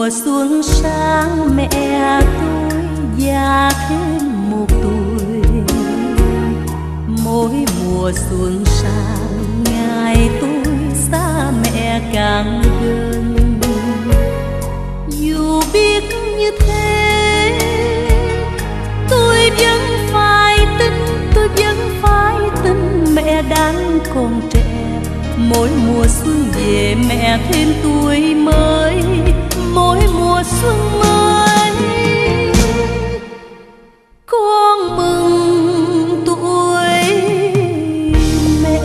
mùa xuân sang mẹ tôi già thêm một tuổi. Mỗi mùa xuân sang ngày tôi xa mẹ càng gần. Dù biết như thế tôi vẫn phải tin mẹ đang còn trẻ. Mỗi mùa xuân về mẹ thêm tuổi mới, mỗi mùa xuân mới con mừng tuổi mẹ.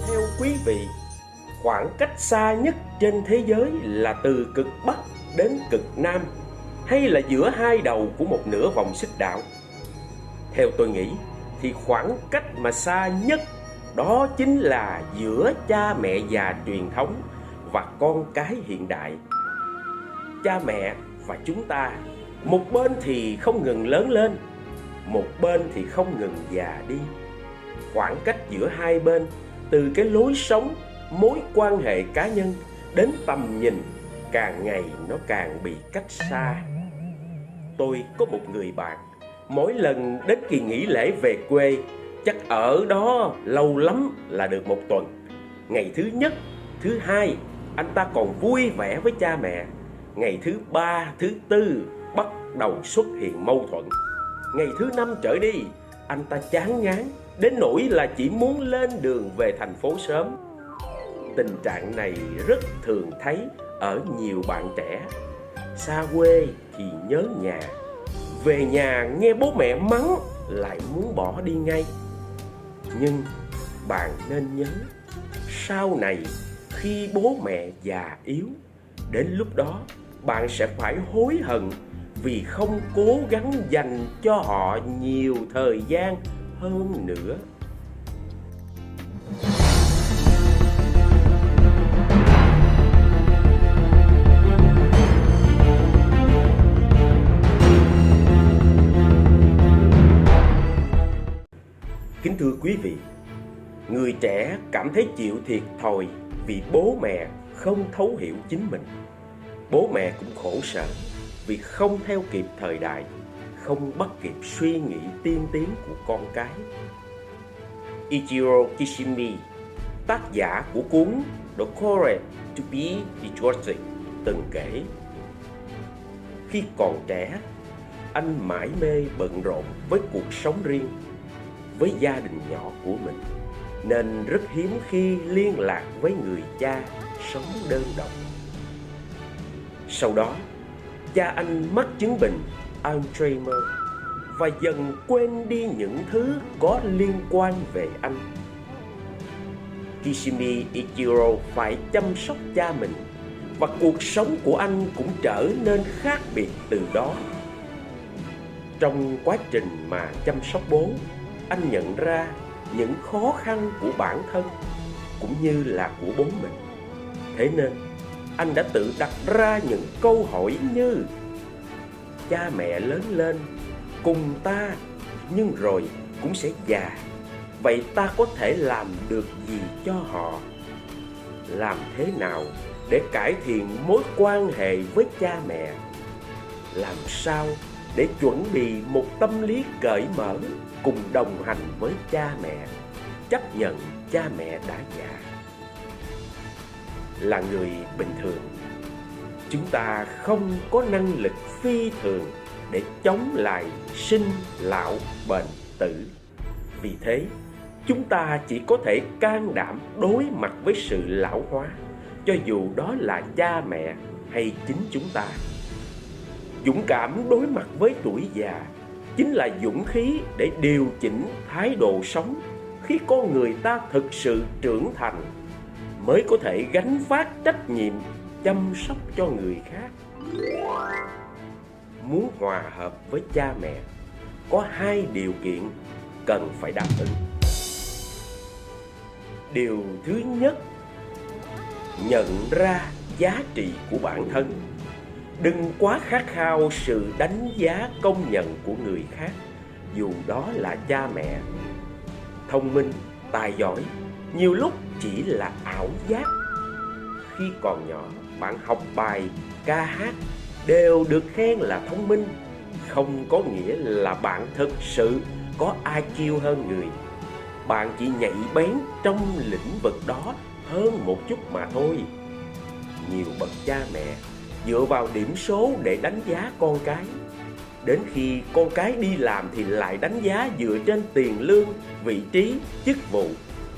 Theo quý vị, khoảng cách xa nhất trên thế giới là từ cực Bắc đến cực Nam, hay là giữa hai đầu của một nửa vòng xích đạo? Theo tôi nghĩ thì khoảng cách mà xa nhất đó chính là giữa cha mẹ già truyền thống và con cái hiện đại. Cha mẹ và chúng ta, một bên thì không ngừng lớn lên, một bên thì không ngừng già đi. Khoảng cách giữa hai bên, từ cái lối sống, mối quan hệ cá nhân đến tầm nhìn, càng ngày nó càng bị cách xa. Tôi có một người bạn, mỗi lần đến kỳ nghỉ lễ về quê, chắc ở đó lâu lắm là được một tuần. Ngày thứ nhất, thứ hai, anh ta còn vui vẻ với cha mẹ. Ngày thứ ba, thứ tư bắt đầu xuất hiện mâu thuẫn. Ngày thứ năm trở đi, anh ta chán ngán đến nỗi là chỉ muốn lên đường về thành phố sớm. Tình trạng này rất thường thấy ở nhiều bạn trẻ. Xa quê thì nhớ nhà, về nhà nghe bố mẹ mắng lại muốn bỏ đi ngay. Nhưng bạn nên nhớ, sau này khi bố mẹ già yếu, đến lúc đó bạn sẽ phải hối hận vì không cố gắng dành cho họ nhiều thời gian hơn nữa. Kính thưa quý vị, người trẻ cảm thấy chịu thiệt thòi vì bố mẹ không thấu hiểu chính mình. Bố mẹ cũng khổ sở vì không theo kịp thời đại, không bắt kịp suy nghĩ tiên tiến của con cái. Ichiro Kishimi, tác giả của cuốn The Courage to be Idiotic, từng kể: khi còn trẻ, anh mải mê bận rộn với cuộc sống riêng, với gia đình nhỏ của mình, nên rất hiếm khi liên lạc với người cha sống đơn độc. Sau đó, cha anh mắc chứng bệnh Alzheimer và dần quên đi những thứ có liên quan về anh. Kishimi Ichiro phải chăm sóc cha mình, và cuộc sống của anh cũng trở nên khác biệt từ đó. Trong quá trình mà chăm sóc bố, anh nhận ra những khó khăn của bản thân cũng như là của bố mình. Thế nên anh đã tự đặt ra những câu hỏi như: cha mẹ lớn lên cùng ta nhưng rồi cũng sẽ già, vậy ta có thể làm được gì cho họ? Làm thế nào để cải thiện mối quan hệ với cha mẹ? Làm sao để chuẩn bị một tâm lý cởi mở cùng đồng hành với cha mẹ, chấp nhận cha mẹ đã già? Là người bình thường, chúng ta không có năng lực phi thường để chống lại sinh lão bệnh tử. Vì thế, chúng ta chỉ có thể can đảm đối mặt với sự lão hóa, cho dù đó là cha mẹ hay chính chúng ta. Dũng cảm đối mặt với tuổi già chính là dũng khí để điều chỉnh thái độ sống khi con người ta thực sự trưởng thành, mới có thể gánh vác trách nhiệm chăm sóc cho người khác. Muốn hòa hợp với cha mẹ, có hai điều kiện cần phải đáp ứng. Điều thứ nhất, nhận ra giá trị của bản thân. Đừng quá khát khao sự đánh giá công nhận của người khác, dù đó là cha mẹ. Thông minh, tài giỏi nhiều lúc chỉ là ảo giác. Khi còn nhỏ, bạn học bài, ca hát đều được khen là thông minh, không có nghĩa là bạn thực sự có IQ hơn người. Bạn chỉ nhạy bén trong lĩnh vực đó hơn một chút mà thôi. Nhiều bậc cha mẹ dựa vào điểm số để đánh giá con cái. Đến khi con cái đi làm thì lại đánh giá dựa trên tiền lương, vị trí, chức vụ.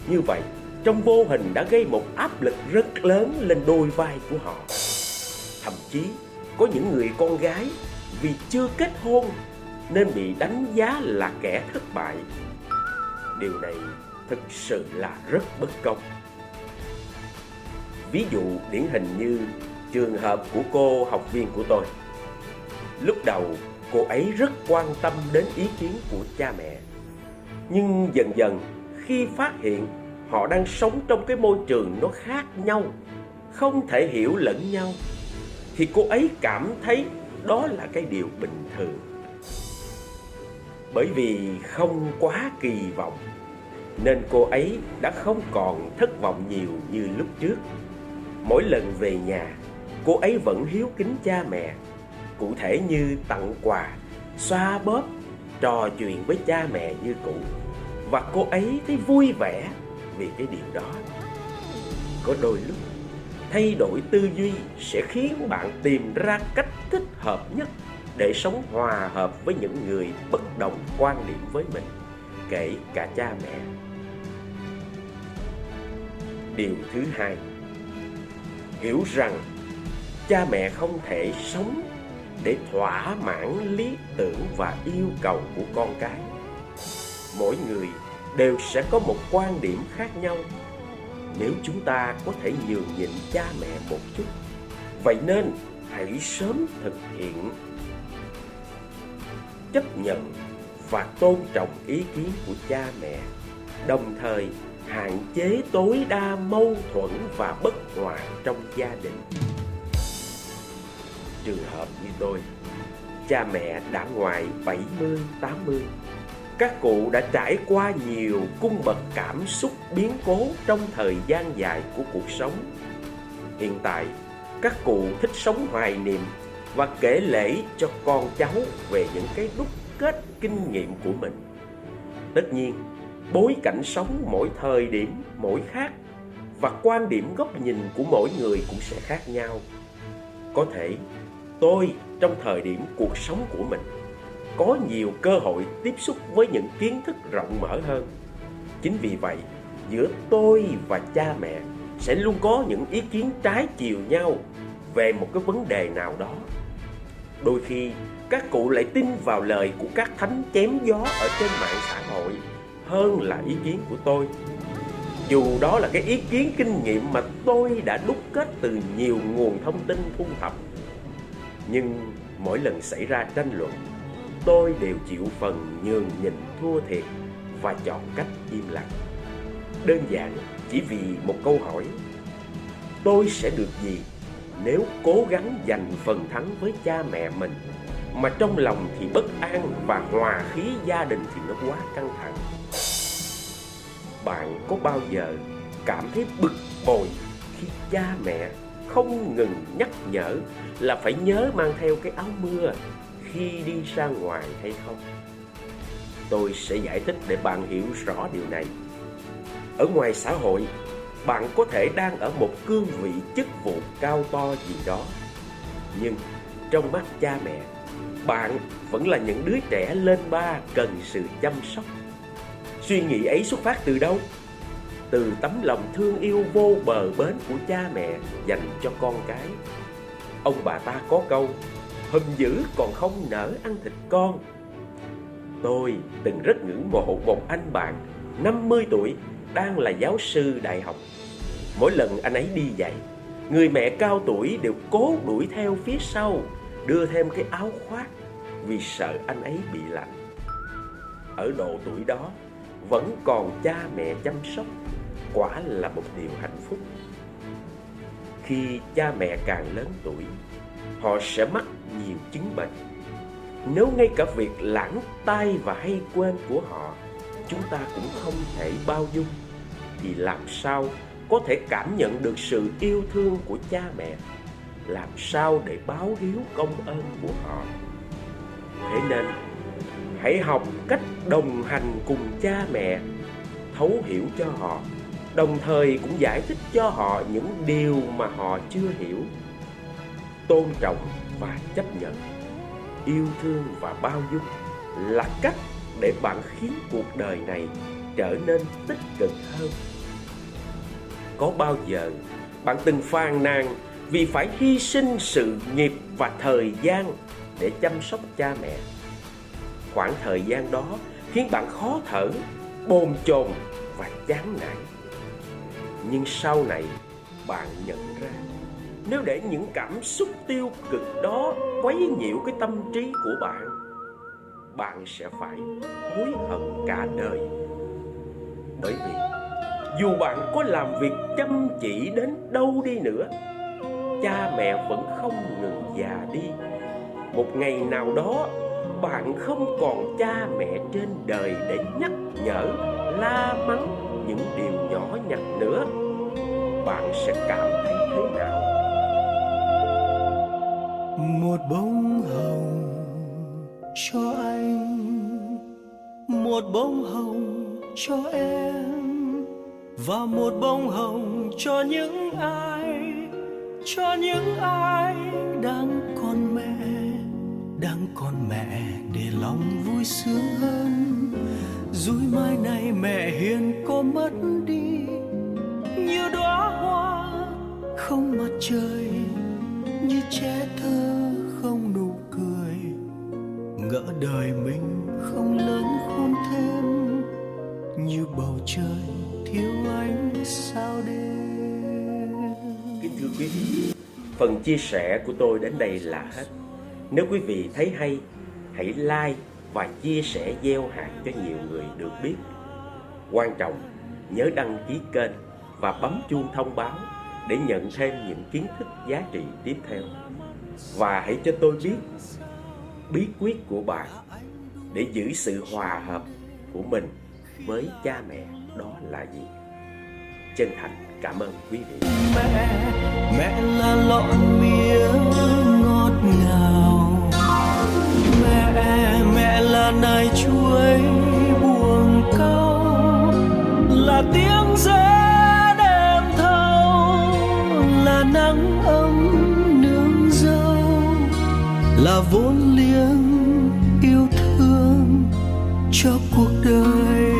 Như vậy, trong vô hình đã gây một áp lực rất lớn lên đôi vai của họ. Thậm chí, có những người con gái vì chưa kết hôn nên bị đánh giá là kẻ thất bại. Điều này thực sự là rất bất công. Ví dụ điển hình như trường hợp của cô học viên của tôi. Lúc đầu, cô ấy rất quan tâm đến ý kiến của cha mẹ. Nhưng dần dần, khi phát hiện họ đang sống trong cái môi trường nó khác nhau, không thể hiểu lẫn nhau, thì cô ấy cảm thấy đó là cái điều bình thường. Bởi vì không quá kỳ vọng, nên cô ấy đã không còn thất vọng nhiều như lúc trước. Mỗi lần về nhà, cô ấy vẫn hiếu kính cha mẹ, cụ thể như tặng quà, xoa bóp, trò chuyện với cha mẹ như cũ. Và cô ấy thấy vui vẻ vì cái điều đó. Có đôi lúc, thay đổi tư duy sẽ khiến bạn tìm ra cách thích hợp nhất để sống hòa hợp với những người bất đồng quan điểm với mình, kể cả cha mẹ. Điều thứ hai, hiểu rằng cha mẹ không thể sống để thỏa mãn lý tưởng và yêu cầu của con cái. Mỗi người đều sẽ có một quan điểm khác nhau. Nếu chúng ta có thể nhường nhịn cha mẹ một chút, vậy nên hãy sớm thực hiện. Chấp nhận và tôn trọng ý kiến của cha mẹ, đồng thời hạn chế tối đa mâu thuẫn và bất hòa trong gia đình. Trường hợp như tôi, cha mẹ đã ngoài 70, 80. Các cụ đã trải qua nhiều cung bậc cảm xúc biến cố trong thời gian dài của cuộc sống. Hiện tại, các cụ thích sống hoài niệm và kể lể cho con cháu về những cái đúc kết kinh nghiệm của mình. Tất nhiên, bối cảnh sống mỗi thời điểm mỗi khác và quan điểm góc nhìn của mỗi người cũng sẽ khác nhau. Có thể tôi trong thời điểm cuộc sống của mình có nhiều cơ hội tiếp xúc với những kiến thức rộng mở hơn. Chính vì vậy, giữa tôi và cha mẹ sẽ luôn có những ý kiến trái chiều nhau về một cái vấn đề nào đó. Đôi khi, các cụ lại tin vào lời của các thánh chém gió ở trên mạng xã hội hơn là ý kiến của tôi. Dù đó là cái ý kiến kinh nghiệm mà tôi đã đúc kết từ nhiều nguồn thông tin thu thập. Nhưng mỗi lần xảy ra tranh luận, tôi đều chịu phần nhường nhịn thua thiệt và chọn cách im lặng. Đơn giản chỉ vì một câu hỏi: tôi sẽ được gì nếu cố gắng giành phần thắng với cha mẹ mình, mà trong lòng thì bất an và hòa khí gia đình thì nó quá căng thẳng. Bạn có bao giờ cảm thấy bực bội khi cha mẹ không ngừng nhắc nhở là phải nhớ mang theo cái áo mưa khi đi ra ngoài hay không? Tôi sẽ giải thích để bạn hiểu rõ điều này. Ở ngoài xã hội, bạn có thể đang ở một cương vị chức vụ cao to gì đó, nhưng trong mắt cha mẹ, bạn vẫn là những đứa trẻ lên ba cần sự chăm sóc. Suy nghĩ ấy xuất phát từ đâu? Từ tấm lòng thương yêu vô bờ bến của cha mẹ dành cho con cái. Ông bà ta có câu: hùm dữ còn không nỡ ăn thịt con. Tôi từng rất ngưỡng mộ một anh bạn 50 tuổi đang là giáo sư đại học. Mỗi lần anh ấy đi dạy, người mẹ cao tuổi đều cố đuổi theo phía sau, đưa thêm cái áo khoác vì sợ anh ấy bị lạnh. Ở độ tuổi đó, vẫn còn cha mẹ chăm sóc, quả là một điều hạnh phúc. Khi cha mẹ càng lớn tuổi, họ sẽ mắc nhiều chứng bệnh. Nếu ngay cả việc lãng tai và hay quên của họ chúng ta cũng không thể bao dung, thì làm sao có thể cảm nhận được sự yêu thương của cha mẹ? Làm sao để báo hiếu công ơn của họ? Thế nên hãy học cách đồng hành cùng cha mẹ, thấu hiểu cho họ, đồng thời cũng giải thích cho họ những điều mà họ chưa hiểu. Tôn trọng và chấp nhận, yêu thương và bao dung là cách để bạn khiến cuộc đời này trở nên tích cực hơn. Có bao giờ bạn từng phàn nàn vì phải hy sinh sự nghiệp và thời gian để chăm sóc cha mẹ? Khoảng thời gian đó khiến bạn khó thở, bồn chồn và chán nản. Nhưng sau này bạn nhận ra, nếu để những cảm xúc tiêu cực đó quấy nhiễu cái tâm trí của bạn, bạn sẽ phải hối hận cả đời. Bởi vì dù bạn có làm việc chăm chỉ đến đâu đi nữa, cha mẹ vẫn không ngừng già đi. Một ngày nào đó bạn không còn cha mẹ trên đời để nhắc nhở, la mắng những điều nhỏ nhặt nữa, bạn sẽ cảm thấy thế nào? Một bông hồng cho anh, một bông hồng cho em, và một bông hồng cho những ai đang còn mẹ để lòng vui sướng hơn. Rồi mai này mẹ hiền có mất đi, như đóa hoa không mặt trời, như trẻ thơ không nụ cười, ngỡ đời mình không lớn khôn thêm, như bầu trời thiếu ánh sao đêm. Kính thưa quý vị, phần chia sẻ của tôi đến đây là hết. Nếu quý vị thấy hay, hãy like và chia sẻ gieo hạt cho nhiều người được biết. Quan trọng, nhớ đăng ký kênh và bấm chuông thông báo để nhận thêm những kiến thức giá trị tiếp theo. Và hãy cho tôi biết bí quyết của bạn để giữ sự hòa hợp của mình với cha mẹ đó là gì. Chân thành cảm ơn quý vị. Mẹ là lọn mía ngọt ngào, mẹ là nải chuối buồng cau, là tiếng rẽ đêm thâu, là nắng ấm nương dâu, là vốn liếng yêu thương cho cuộc đời.